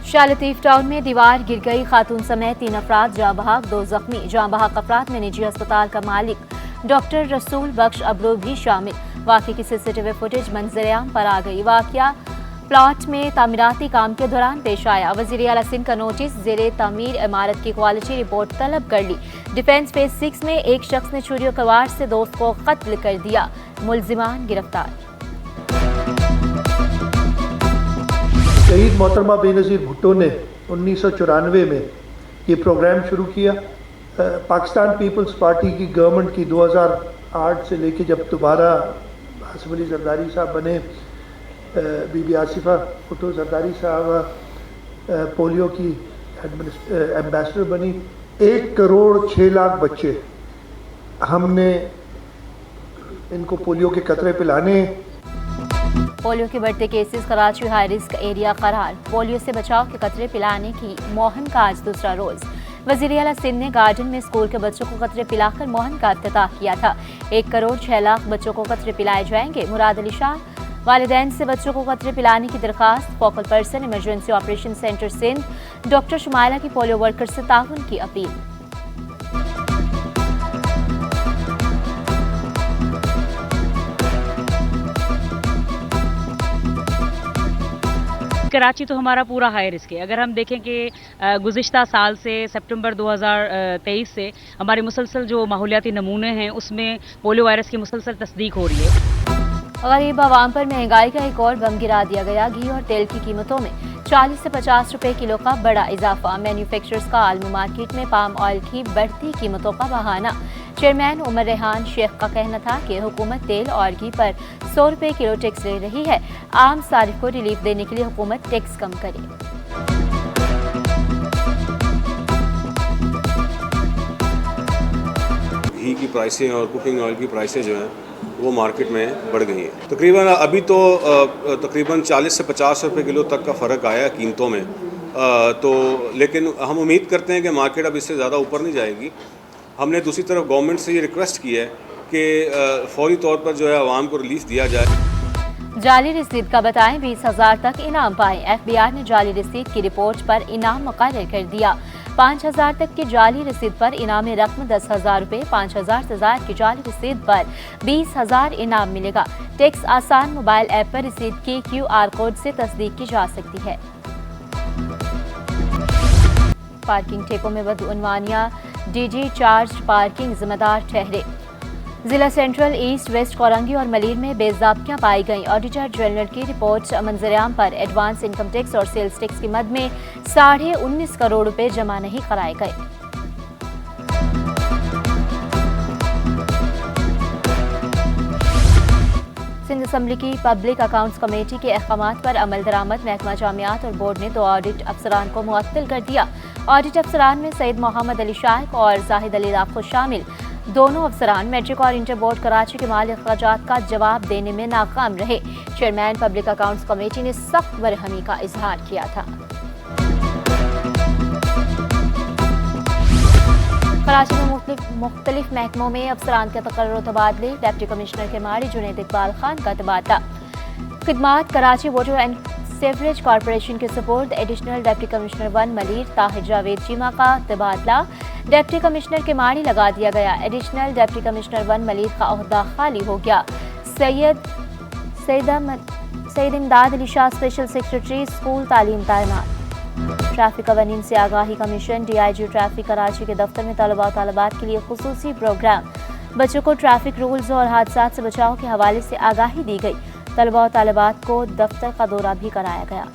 Shah Latif town में दीवार गिर गई, खातून समेत 3 अफराद जाँ बहक, 2 जख्मी। जाँ बहक अफराद में निजी अस्पताल का मालिक डॉक्टर रसूल बख्श अब्रो भी शामिल। वाक़े की सीसीटीवी फुटेज मंजर-ए-आम पर आ गई। वाक़या प्लॉट में तामीराती काम के दौरान पेश आया। वज़ीर आला सिंध का नोटिस, ज़ेरे तामीर इमारत की क्वालिटी रिपोर्ट तलब कर ली। डिफेंस फेज 6 में एक शख्स ने छुरी और वार से दोस्त को कत्ल कर दिया, मुलजिमान गिरफ्तार। शहीद मोहतरमा बेनज़ीर भुट्टो ने 1994 में ये प्रोग्राम शुरू किया। पाकिस्तान पीपल्स पार्टी की गवर्नमेंट की 2008 से लेके जब दोबारा आसिफ अली जरदारी साहब बने, बीबी आसिफा भुट्टो जरदारी साहब पोलियो की एम्बेसडर बनी। 1 करोड़ 6 लाख बच्चे हमने इनको पोलियो के कतरे पिलाने। पोलियो के बढ़ते cases, Karachi high risk area करार। पोलियो से बचाव के कतरे पिलाने की मुहिम का आज दूसरा रोज। वज़ीर आला सिंध ने गार्डन में स्कूल के बच्चों को कतरे पिलाकर मुहिम का इफ्तिताह किया था। 1 करोड़ 6 लाख बच्चों को कतरे पिलाए जाएंगे। मुराद अली शाह, वालिदैन से बच्चों को कतरे पिलाने की दरखास्त। Focal person, emergency operation centre Sindh, doctor Shumaila की पोलियो वर्कर से ताउन की अपील। कराची तो हमारा पूरा हाई रिस्क है। अगर हम देखें कि गुज़िश्ता साल से सितंबर 2023 से हमारे मुसलसल जो माहौलियाती नमूने हैं उसमें पोलियो वायरस की मुसलसल तस्दीक हो रही है। गरीब आवाम पर महंगाई का एक और बम गिरा दिया गया। घी और तेल की कीमतों में 40 से 50 रुपए किलो का बड़ा इजाफा। मैन्युफैक्चरर्स का आलमी मार्केट में पाम ऑयल की बढ़ती कीमतों का बहाना। चेयरमैन उमर रेहान शेख का कहना था कि हुकूमत तेल और घी पर 100 रुपए किलो टैक्स ले रही है। आम सारिफ को रिलीफ देने के लिए हुकूमत टैक्स कम करे। घी की प्राइसें और कुकिंग ऑयल की प्राइसें जो हैं वो मार्केट में बढ़ गई हैं। तकरीबन अभी तो तकरीबन 40 से 50 रुपए किलो तक का फ़र्क आया है कीमतों में। तो लेकिन हम उम्मीद करते हैं कि मार्केट अब इससे ज़्यादा ऊपर नहीं जाएगी। हमने दूसरी तरफ गवर्नमेंट से ये रिक्वेस्ट की है कि फौरी तौर पर जो है आवाम को रिलीफ दिया जाए। जाली रसीद का बताएं, 20,000 तक इनाम पाएं। FBI ने जाली रसीद की रिपोर्ट पर इनाम मुकर्रर कर दिया। 5,000 तक की जाली रसीद पर इनामी रकम 10,000 रुपए, 5,000 से ज़ायद की जाली रसीद पर 20,000 इनाम मिलेगा। टैक्स आसान मोबाइल ऐप पर रसीद की QR कोड से तस्दीक की जा सकती है। पार्किंग ठेकों में बदउनवानियां, DG चार्ज पार्किंग जिम्मेदार ठहरे। जिला सेंट्रल, ईस्ट, वेस्ट कोरंगी और मलीर में बेज़ाब्तियां पाई गईं। ऑडिटर जनरल की रिपोर्ट मंजर-ए-आम पर एडवांस इनकम टैक्स और सेल्स टैक्स की मद में 19.5 करोड़ रुपए जमा नहीं कराए गए। सिंध असम्बली की पब्लिक अकाउंट्स कमेटी के अहकामात पर अमल दरामद। महकमा जामियात और बोर्ड ने 2 ऑडिट अफसरान को मुअत्तल कर दिया। ऑडिट अफसरान में सैयद मोहम्मद अली शाइक और जाहिद अली राखो शामिल। दोनों अफसरान मैट्रिक और इंटर बोर्ड कराची के माली अखराजात का जवाब देने में नाकाम रहे। चेयरमैन पब्लिक अकाउंट्स कमेटी ने सख्त बरहमी का इजहार किया था। कराची में मुख्तलिफ महकमों में अफसरान के तकर्रुर तबादले। डिप्टी कमिश्नर के मारी जुनैद इकबाल खान का तबादला। खिदमात Karachi water and sewerage corporation के support additional deputy commissioner 1 Malir Tahir Javed Cheema का तबादला। डिप्टी कमिश्नर के माड़ी लगा दिया गया। एडिशनल डिप्टी कमिश्नर 1 मलीर का ओहदा खाली हो गया। सैयद इमदाद Ali Shah special secretary school तालीम तैनात। ट्रैफिक कवानीन से आगाही कमीशन। DIG ट्रैफिक कराची के दफ्तर में तलबा और तालिबात के लिए खुसूसी प्रोग्राम। बच्चों को ट्रैफिक रूल्स और हादसात से बचाव के हवाले से आगाही दी गई। तलबा और तालिबात को दफ्तर का दौरा भी कराया गया।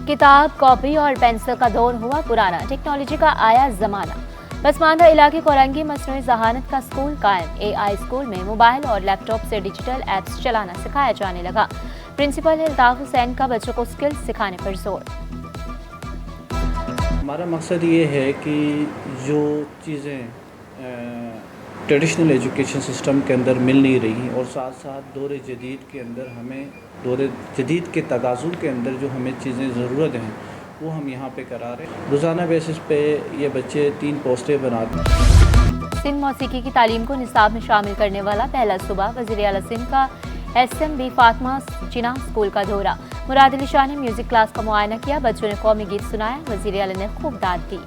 किताब, कॉपी और पेंसिल का दौर हुआ पुराना, टेक्नोलॉजी का आया जमाना। पसमानदा इलाके कोरंगी मसनूई जहानत का स्कूल कायम। AI स्कूल में मोबाइल और लैपटॉप से डिजिटल एप्स चलाना सिखाया जाने लगा। प्रिंसिपल अल्ताफ हुसैन का बच्चों को स्किल्स सिखाने पर जोर। हमारा मकसद ये है कि जो चीज़ें ट्रेडिशनल एजुकेशन सिस्टम के अंदर मिल नहीं रही और साथ साथ दौर जदीद के अंदर हमें दौर जदीद के तगाज़ुल के अंदर जो हमें चीज़ें ज़रूरत हैं वो हम यहाँ पे करा रहे हैं। रोज़ाना बेसिस पे ये बच्चे 3 पोस्टें बनाते हैं। सिंध मौसीकी की तालीम को निसाब में शामिल करने वाला पहला सूबा। वज़ीर आला सिंध का SMB फातिमा जिना स्कूल का दौरा। मुराद अली शाह ने म्यूजिक क्लास का मुआयना किया। बच्चों ने कौमी गीत सुनाया। वजीर आला ने खूब दाद दी।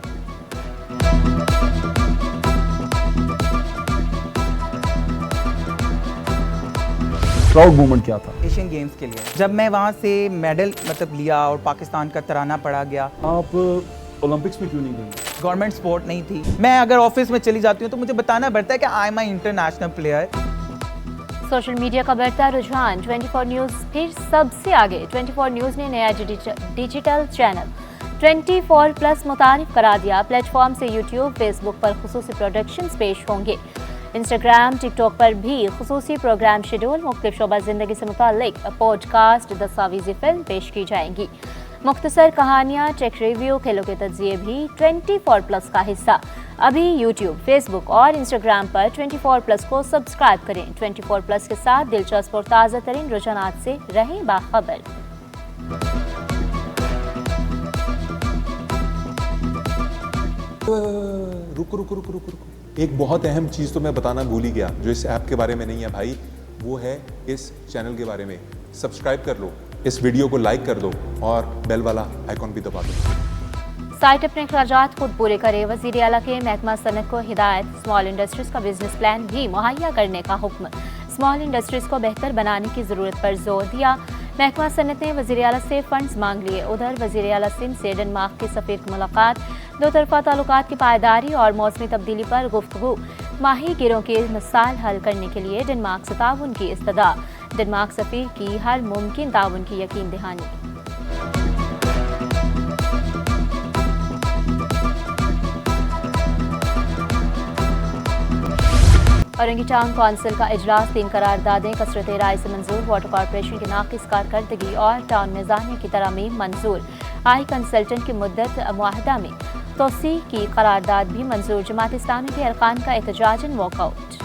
प्राउड मोमेंट क्या था? एशियन गेम्स के लिए जब मैं वहाँ से मेडल लिया और पाकिस्तान का तराना पड़ा गया। आप ओलंपिक्स में क्यों नहीं गई? गवर्नमेंट सपोर्ट नहीं थी। मैं अगर ऑफिस में चली जाती हूँ तो मुझे बताना पड़ता है कि I am I international player. Social media का बढ़ता रुझान। 24 न्यूज़ फिर सबसे आगे। 24 न्यूज़ ने नया डिजिटल चैनल 24+ मुतारिफ करा दिया। प्लेटफॉर्म से यूट्यूब, फेसबुक पर खुसूसी प्रोडक्शंस पेश होंगे। इंस्टाग्राम, टिकटॉक पर भी खुसूसी प्रोग्राम शेड्यूल। मुख्तलिफ शोबा जिंदगी से मुताल्लिक पॉडकास्ट, दस्तावेजी फिल्म पेश की जाएंगी। मुख्तसर कहानियाँ, टेक रिव्यू, खेलों के तज्जिए भी 24+ का हिस्सा। अभी यूट्यूब, फेसबुक और इंस्टाग्राम पर 24+ को सब्सक्राइब करें। 24+ के साथ दिलचस्प और ताज़ा तरीन रुझानात से रहें बाखबर। रुको। एक बहुत अहम चीज़ तो मैं बताना भूल ही गया जो इस ऐप के बारे में नहीं है भाई, वो है इस चैनल के बारे में। सब्सक्राइब कर लो, इस वीडियो को लाइक कर दो और बेल वाला आइकॉन भी दबा दो। साइट अपने अखराजात खुद पूरे करे। वज़ीर आला के महकमा सनत को हिदायत। स्मॉल इंडस्ट्रीज का बिजनेस प्लान भी मुहैया करने का हुक्म। स्मॉल इंडस्ट्रीज को बेहतर बनाने की ज़रूरत पर जोर दिया। महकमा सनत ने वज़ीर आला से फंड्स मांग लिए। उधर वज़ीर आला सिंध से डेनमार्क के सफ़ीर की मुलाकात। दो तरफा ताल्लुकात की पायदारी और मौसमी तब्दीली पर गुफ्तगू। माही गिरों के मसाइल हल करने के लिए डेनमार्क से ताउन की इस्तदा। डेनमार्क सफ़ीर की हर मुमकिन ताउन की यकीन दहानी। औरंगी टाउन कौंसिल का इजलास। 3 करारदादें कसरत राय से मंजूर। वाटर कॉरपोरेशन की नाकिस कारकर्दगी और टाउन मिजानिया की तरमीम मंजूर। आई कंसल्टेंट की मुद्दत मुआहदा में तोसी की करारदाद भी मंजूर। जमात इस्लामी के अरकान का एहतजाजन वॉकआउट।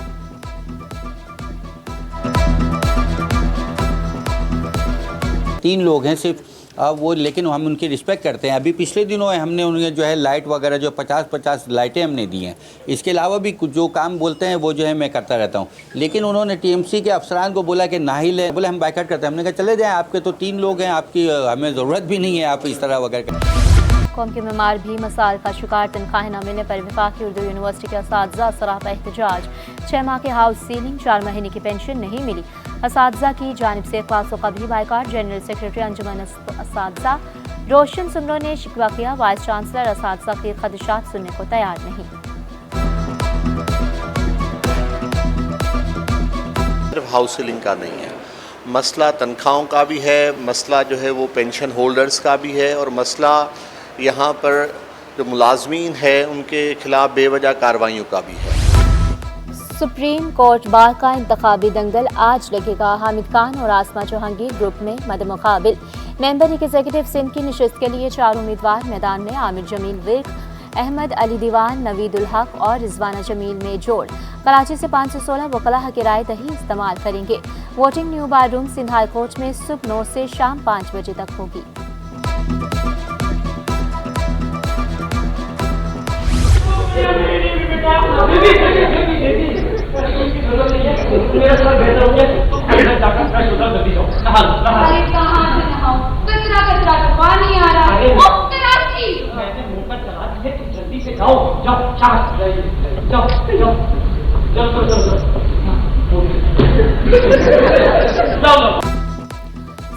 तीन लोग हैं सिर्फ वो, लेकिन हम उनकी रिस्पेक्ट करते हैं। अभी पिछले दिनों हमने उन्हें जो है लाइट वगैरह जो 50-50 लाइटें हमने दी हैं। इसके अलावा भी कुछ जो काम बोलते हैं वो जो है मैं करता रहता हूँ। लेकिन उन्होंने टीएमसी के अफसरान को बोला कि नाहिल है, बोले हम बाइकआउट करते हैं। हमने कहा चले जाएँ, आपके तो 3 लोग हैं, आपकी हमें ज़रूरत भी नहीं है आप इस तरह वगैरह। कौम के मेमार भी मसाइल का शिकार। तनख्वाहें न मिलने पर वफाकी उर्दू यूनिवर्सिटी के असातिज़ा सरापा एहतजाज। 6 माह के हाउस सीलिंग, 4 महीने की पेंशन नहीं मिली। असातिज़ा की जानिब से क्लासों का भी बाइकआउट। जनरल सेक्रेटरी अंजुमन असातिज़ा रोशन सुमरो ने शिकवा किया। वाइस चांसलर असातिज़ा के खदशात सुनने को तैयार नहीं। सिर्फ हाउस सीलिंग का नहीं है, मसला तनख्वाहों का भी है, मसला जो है वो पेंशन होल्डर्स का भी है, और मसला यहाँ पर जो मुलाजमीन है उनके खिलाफ बेवजह कार्रवाइयों का भी है। सुप्रीम कोर्ट बार का इंतखाबी दंगल आज लगेगा। हामिद खान और आसमा जहांगीर ग्रुप में मद मुकाबिल। मेंबर एग्जीक्यूटिव सिंध की निशस्त के लिए 4 उम्मीदवार मैदान में। आमिर जमील विर्क, अहमद अली दीवान, नवीदुल हक और रिजवाना जमील में जोड़। कराची से 516 वकला हक राय दही इस्तेमाल करेंगे। वोटिंग न्यू बार रूम सिंध हाई कोर्ट में सुबह 9 से शाम 5 बजे तक होगी।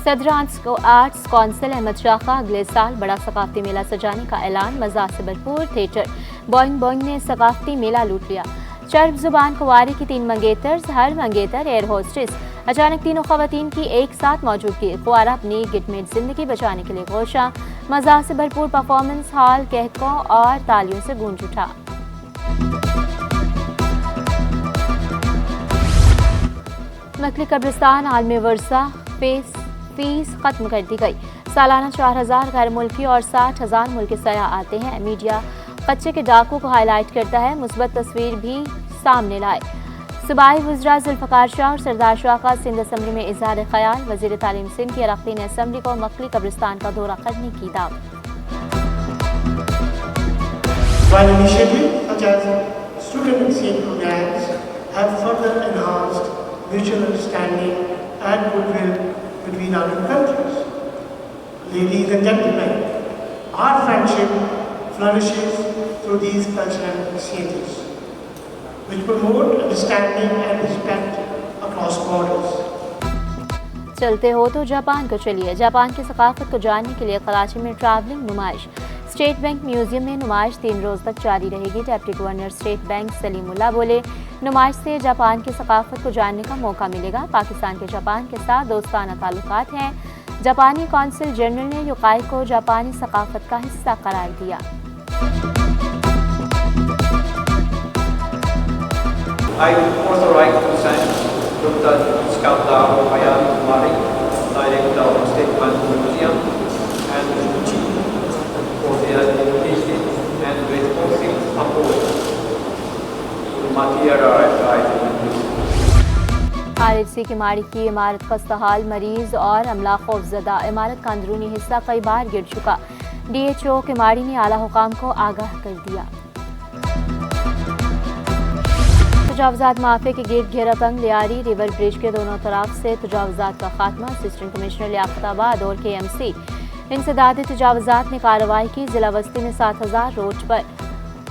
सदर आर्ट्स कौंसिल अहमद शाह का अगले साल बड़ा सकाफती मेला सजाने का ऐलान। मज़ा से भरपूर थिएटर। बोइंग ने सकाफती मेला लूट लिया। चर्ब जुबान कुंवारी की 3 मंगेतर्स, हर मंगेतर एयर होस्टेस। अचानक तीनों खवातीन की एक साथ मौजूदगी। कुंवारा अपनी गिटमेट जिंदगी बचाने के लिए गोशा। मज़ा से भरपूर परफॉर्मेंस हॉल कहकों और तालियों से गूंज उठा। मकली कब्रिस्तान आलमी वर्सा फीस खत्म कर दी गई। सालाना 4000 गैर मुल्की और 60,000 मुल्की सयाह आते हैं। मीडिया कच्चे के डाकू को हाईलाइट करता है। मुस्बत तस्वीर भी सामने लाए। सूबाई वज़रा जुल्फ़कार शाह और सरदार शाह का सिंध असम्बली में इज़हार ख्याल। वज़ीर तालीम सिंध की अरकान असम्बली को मकली कब्रिस्तान का दौरा करने की दावत। While initiatives such as student exchange programs have further enhanced mutual understanding and goodwill between our two countries. Ladies and gentlemen, our friendship flourishes through these cultural initiatives, which promote understanding and respect across borders. चलते हो तो Japan को चलिए। Japan की सकाफत को जानने के लिए कराची में ट्रैवलिंग नुमाइश। स्टेट बैंक म्यूजियम में नुमाइश 3 रोज़ तक जारी रहेगी। Deputy governor state bank Salimullah बोले, नुमाइश से जापान की सकाफत को जानने का मौका मिलेगा। पाकिस्तान के जापान के साथ दोस्ताना ताल्लुकात हैं। जापानी कौंसिल जनरल ने युकाई को जापानी सकाफत का हिस्सा करार दिया। I would also like to thank Dr. Iskandar Hayat-Mari, Director of State Bank Museum, and the Chief for their dedication and responsive support to material RHC की माड़ी की इमारत खस्ताहाल, मरीज और अमला खौफजदा। इमारत का अंदरूनी हिस्सा कई बार गिर चुका। DHO के माड़ी ने आला हुकाम को आगाह कर दिया। तजावुज़ात माफे के गिर्द घेरा तंग लियारी रिवर ब्रिज के दोनों तरफ से तजावुज़ात का खात्मा। असिस्टेंट कमिश्नर लियाकताबाद और KMC इंसदाद तजावुज़ात ने कार्रवाई की। जिला बस्ती में 7000 रोड पर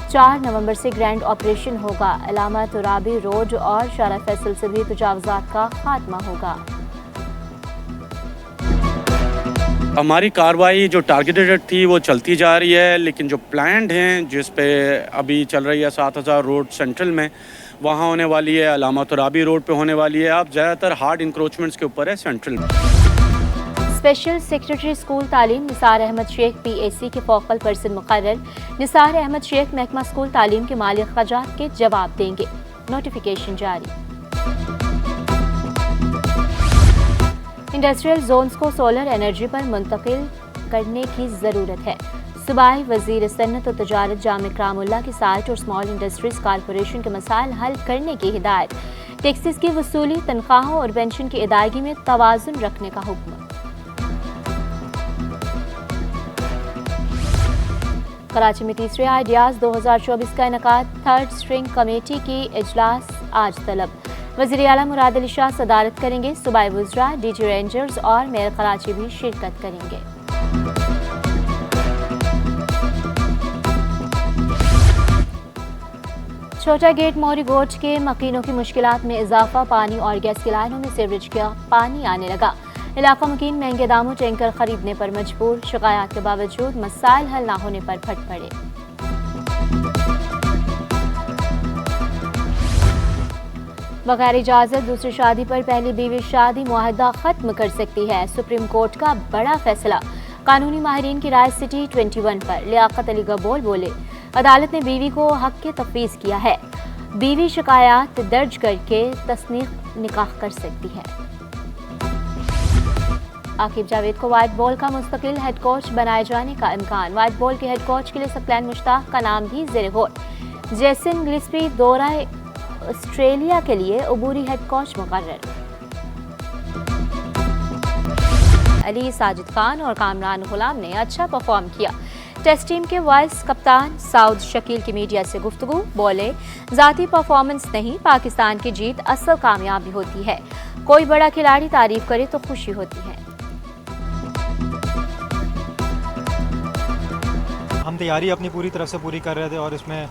4 नवंबर से ग्रैंड ऑपरेशन होगा। अलामा तुराबी रोड और शारा फैसल से भी तजावुज़ात का खात्मा होगा। हमारी कार्रवाई जो टारगेटेड थी वो चलती जा रही है, लेकिन जो प्लान्ड हैं जिस पे अभी चल रही है 7000 रोड सेंट्रल में, वहाँ होने वाली है, अलामा तुराबी रोड पे होने वाली है। अब ज़्यादातर हार्ड इंक्रोचमेंट्स के ऊपर है सेंट्रल में। स्पेशल सेक्रेटरी स्कूल तालीम निसार अहमद शेख PAC के फोकल पर्सन मुकर्रर। निसार अहमद शेख महकमा स्कूल तालीम के माली खर्चात के जवाब देंगे। नोटिफिकेशन जारी। इंडस्ट्रियल जोन्स को सोलर एनर्जी पर मुंतकिल करने की ज़रूरत है। सूबाई वज़ीर सन्नत और तजारत जाम इकरामुल्लाह की साइट और स्मॉल इंडस्ट्रीज कॉरपोरेशन के मसाइल हल करने की हिदायत। टैक्सेस की वसूली, तनख्वाहों और पेंशन की अदायगी में तवाज़ुन रखने का हुक्म। कराची में तीसरे आइडियाज़ 2024 का इनकाद। थर्ड स्ट्रिंग कमेटी की इजलास आज तलब। वज़ीर आला मुराद अली शाह सदारत करेंगे। सूबाई वज़रा, DG रेंजर्स और मेयर कराची भी शिरकत करेंगे। छोटा गेट मोरी गोट के मकीनों की मुश्किलात में इजाफा। पानी और गैस की लाइनों में सीवरेज का पानी आने लगा। इलाका मुकीम महंगे दामों टैंकर खरीदने पर मजबूर। शिकायत के बावजूद मसाइल हल न होने पर फट पड़े। बगैर इजाजत दूसरी शादी पर पहली बीवी शादी मुआहदा खत्म कर सकती है। सुप्रीम कोर्ट का बड़ा फैसला। कानूनी माहिरीन की राय सिटी 21 पर। लियाकत अली गबोल बोले, अदालत ने बीवी को हक के तफवीज़ किया है। बीवी शिकायत दर्ज करके तस्नीक निकाह कर सकती है। आकिब जावेद को वाइट बॉल का मुस्तकिल हेड कोच बनाए जाने का इम्कान। वाइट बॉल के हेड कोच के लिए सकलैन मुश्ताक का नाम भी ज़ेरे गौर। जेसन गिल्स्पी दौरा ऑस्ट्रेलिया के लिए अबूरी हेड कोच मुकर्रर। अली साजिद खान और कामरान गुलाम ने अच्छा परफॉर्म किया। टेस्ट टीम के वाइस कप्तान साउद शकील की मीडिया से गुफ्तगू। बोले, जाती परफॉर्मेंस नहीं, पाकिस्तान की जीत असल कामयाबी होती है। कोई बड़ा खिलाड़ी तारीफ करे तो खुशी होती है। हम तैयारी अपनी पूरी तरफ से पूरी कर रहे थे और इसमें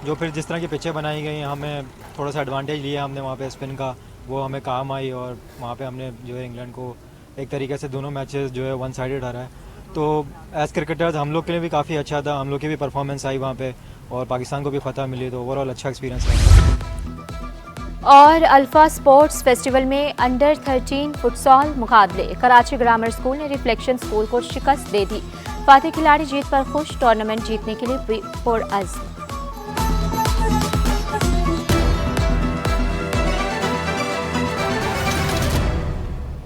जो फिर जिस तरह की पिचें बनाई गई हमें थोड़ा सा एडवांटेज लिया हमने वहाँ पे स्पिन का, वो हमें काम आई और वहाँ पे हमने जो है इंग्लैंड को एक तरीके से दोनों मैचेस जो है 1 साइडेड हारा है। तो एज़ क्रिकेटर्स हम लोग के लिए भी काफ़ी अच्छा था, हम लोग की भी परफॉर्मेंस आई वहाँ पे और पाकिस्तान को भी फतह मिली, तो ओवरऑल अच्छा एक्सपीरियंस है। और अल्फा स्पोर्ट्स फेस्टिवल में अंडर 13 फुटसॉल मुकाबले। कराची ग्रामर स्कूल ने रिफ्लेक्शन स्कूल को शिकस्त दे दी। फातिह खिलाड़ी जीत पर खुश। टूर्नामेंट जीतने के लिए पुरअज़्म।